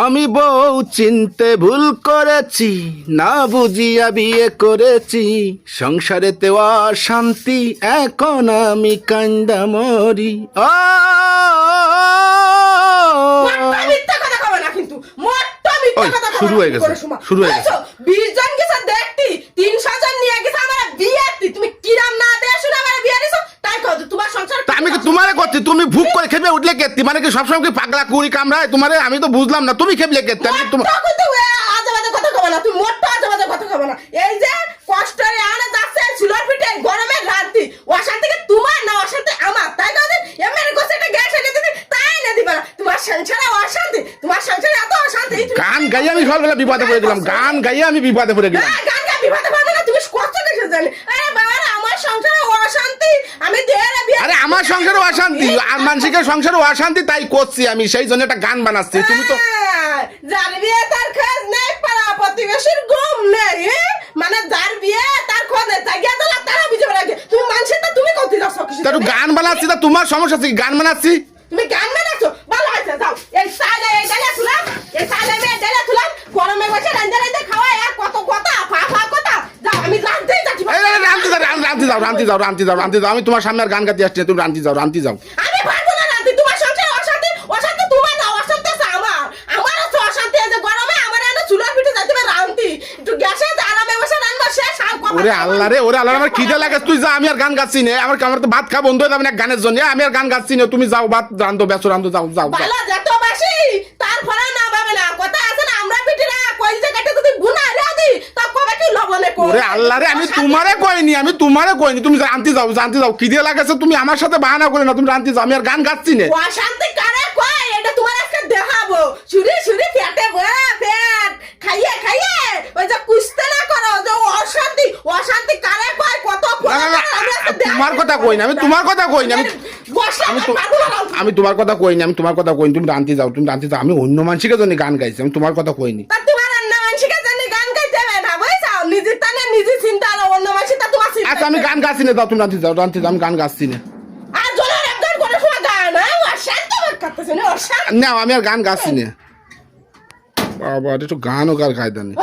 আমি বউ চিনতে ভুল করেছি, না বুঝিয়া বিয়ে করেছি, সংসারেতে অশান্তি, এখন আমি কান্দা মরি। ও শুরু হয়ে গেছে, শুরু হয়ে গেছে। 20 জন গেছে দেখতি, 300 জন নিয়ে গেছে আমার বিয়েতে। তুমি কিরাম না দেয়া শুনে আমার বিয়ে দিছো, তাই কও তোমার সংসার। আমি কি তোমারে করছি? তুমি ভুক করে খেপে উঠলে কেতি, মানে কি সবসময় কি পাগলা কুড়ি কামড়ায় তোমারে? আমি তো বুঝলাম না, তুমি খেপলে কেতি। আমি তোমার আজে কথা কবে না, তুমি মোটটা আজে কথা কবে না। এই যে কষ্টরে আনে যাচ্ছে চুলার পিঠে গরমে রাত্রি, অশান্তি কি তোমার না অশান্তি আমার? তাই কও যে এমএর গোছে একটা গ্যাস এনে দিতে, তাই এনে দিবা না। তোমার সংসারে অশান্তি, তোমার সংসারে এত অশান্তি। গান গাইয়ে আমি সকালবেলা বিপদে পড়ে গেলাম, গান গাইয়ে আমি বিপদে পড়ে গেলাম। গান গাই বিপদে পড়বে না, তুমি কষ্ট দেখে জানি। আরে বাবা আমার সংসারে অশান্তি, আমি দেরে বিয়ে। আরে আমার সংসারে অশান্তি আর মানসিকের সংসারে অশান্তি, তাই করছি আমি, সেই জন্য একটা গান বানাচ্ছি। তুমি তো যার বিয়ে তার খোঁজ নেই, পাড়া প্রতিবেশীর ঘুম নেই, মানে যার বিয়ে তার খোঁজ নেই, তাই গিয়ে দিলা তারা বুঝে বেড়াকে। তুমি মানুষের তা তুমি কত যাচ্ছ কিছু? একটু গান বানাচ্ছি, তা তোমার সমস্যা আছে কি? গান বানাচ্ছি। তুমি গান বানাচ্ছো, ভালো হয়েছে। যাও এই সাইডে এই ডালা তুলাম, এই সাইডে আমি এই ডালা তুলাম, গরমে বসে রান্দা রান্দা খাওয়া, আর কত কথা ফা কথা। যাও আমি রাঁধতেই যাচ্ছি। রান্তি যাও, আমি তোমার সামনে আর গান গাইতে আসছি না, তুমি রান্তি যাও। আমি পারবো না রাঁধতে, তোমার সংসারে অশান্তি, অশান্তি তোমার না, অশান্তি আছে আমার। আমার আছে অশান্তি, আছে গরমে আমার এনে চুলার পিঠে যাইতে হবে রাঁধতে, একটু গ্যাসে আরামে বসে রান্না শেষ। আর কথা ওরে আল্লাহ রে, ওরে আল্লাহ, আমার খিদে লাগে, তুই যা, আমি আর গান গাচ্ছি না। আমার তো ভাত খাওয়া বন্ধ হয়ে যাবে না গানের জন্য, আমি আর গান গাচ্ছি না। তুমি যাও, ভাত রান্ধো, বেসো রান্ধো, যাও। বালা যত বাসি তার ফলা না পাবে না, কথা আছে না, আমরা পিঠেরা কই জায়গাটা যদি গুনা রাদি তা কবে কি লবণে কই। ওরে আল্লাহ রে, আমি তোমারে কইনি, তুমি জানতে যাও, খিদে লাগেছে, তুমি আমার সাথে বাহানা করে না, তুমি রান্তি যাও, আমি আর গান গাচ্ছি না। অশান্তি কারে কই, এটা তোমার আজকে দেখাবো। শুরি পেটে ভরা পেট খাইয়ে ওই যে কুস্তে না করো, যে অশান্তি কারে কই, কত তোমার কথা কইনি, আমি তোমার কথা কইনি, তুমি রান্তি যাও, আমি অন্য মানুষের জন্য গান গাইছি, আমি তোমার কথা কইনি। তোমার অন্য মানুষের জন্য গান গাইতে হবে না, বুঝছো? নিজের টানে নিজে চিন্তা, আর অন্য মানুষের তা তোমার চিন্তা। আচ্ছা আমি গান গাচ্ছি না, যাও তুমি রান্তি যাও, আমি গান গাচ্ছি না। আর জনের একজন করে শোনা গান, অশান্তি করতেছে না, অশান্তি। না আমি আর গান গাচ্ছি না। বাবা একটু গানও গাইতে নেই।